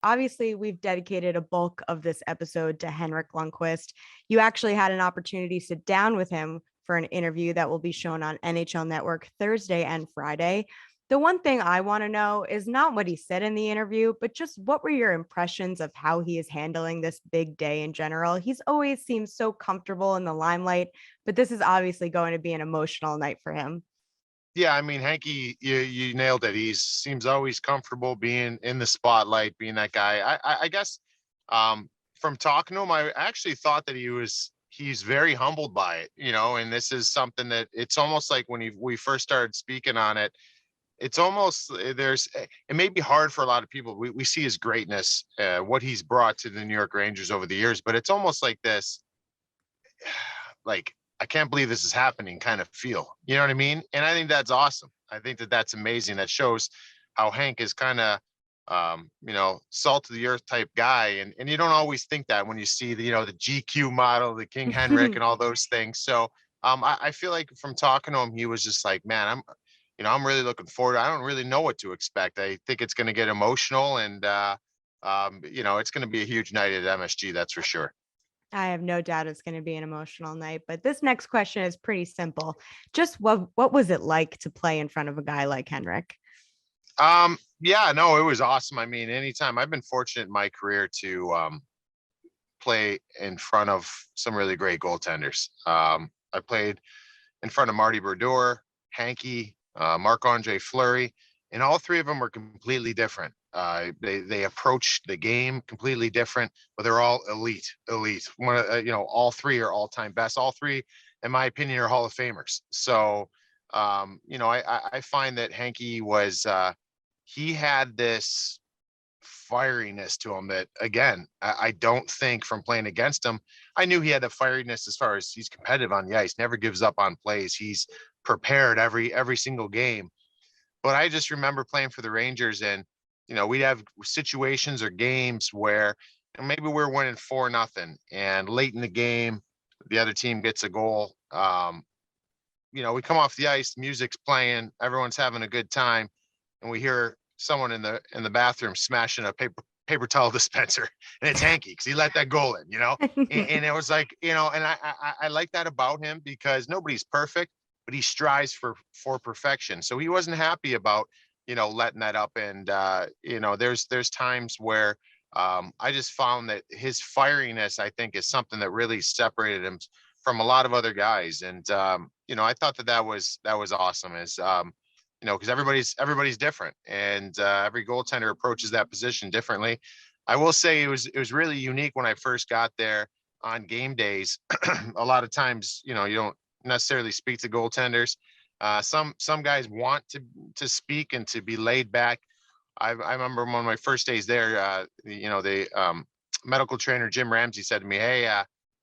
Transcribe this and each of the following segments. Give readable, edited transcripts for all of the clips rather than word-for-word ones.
obviously we've dedicated a bulk of this episode to Henrik Lundqvist. You actually had an opportunity to sit down with him for an interview that will be shown on NHL Network Thursday and Friday. The one thing I want to know is not what he said in the interview, but just what were your impressions of how he is handling this big day in general? He's always seemed so comfortable in the limelight, but this is obviously going to be an emotional night for him. Yeah, I mean, Hanky, you nailed it. He seems always comfortable being in the spotlight, being that guy. I guess from talking to him, I actually thought that he's very humbled by it, and this is something that it's almost like when we first started speaking on it, it's almost it may be hard for a lot of people. We see his greatness, what he's brought to the New York Rangers over the years, but it's almost like this, like, I can't believe this is happening kind of feel. You know what I mean? And I think that's awesome. I think that that's amazing. That shows how Hank is kind of, salt of the earth type guy. And you don't always think that when you see the GQ model, the King Henrik and all those things. So I feel like from talking to him, he was just like, man, I'm really looking forward. I don't really know what to expect. I think it's going to get emotional and, it's going to be a huge night at MSG. That's for sure. I have no doubt it's going to be an emotional night. But this next question is pretty simple. Just what was it like to play in front of a guy like Henrik? Yeah, no, it was awesome. I mean, anytime I've been fortunate in my career to play in front of some really great goaltenders. I played in front of Marty Brodeur, Hanky, Marc-Andre Fleury, and all three of them were completely different. They approach the game completely different, but they're all elite. All three are all-time best. All three, in my opinion, are Hall of Famers. So, I find that Hanky was he had this fieriness to him that, again, I don't think from playing against him. I knew he had the fieriness as far as he's competitive on the ice, never gives up on plays. He's prepared every single game. But I just remember playing for the Rangers, and we'd have situations or games where maybe we're winning 4-0, and late in the game, the other team gets a goal. We come off the ice, music's playing, everyone's having a good time, and we hear someone in the bathroom smashing a paper towel dispenser, and it's Hanky because he let that goal in, and it was like, and I like that about him because nobody's perfect, but he strives for perfection. So he wasn't happy about letting that up, and there's times where I just found that his fieriness, I think, is something that really separated him from a lot of other guys, and I thought that was awesome. Is because everybody's different, and every goaltender approaches that position differently. I will say it was really unique when I first got there on game days. A lot of times, you don't necessarily speak to goaltenders. Some guys want to speak and to be laid back. I remember one of my first days there. The medical trainer Jim Ramsey said to me, "Hey,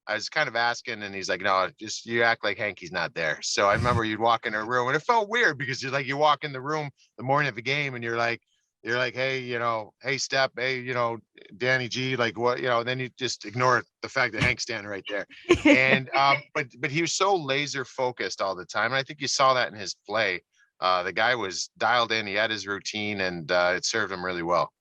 I was kind of asking," and he's like, "No, just you act like Hanky's not there." So I remember you'd walk in a room, and it felt weird because you walk in the room the morning of the game, and you're like, "Hey, hey Step, hey, Danny G, like what, then you just ignore the fact that Hank's standing right there, and but he was so laser focused all the time, and I think you saw that in his play. The guy was dialed in, he had his routine, and it served him really well.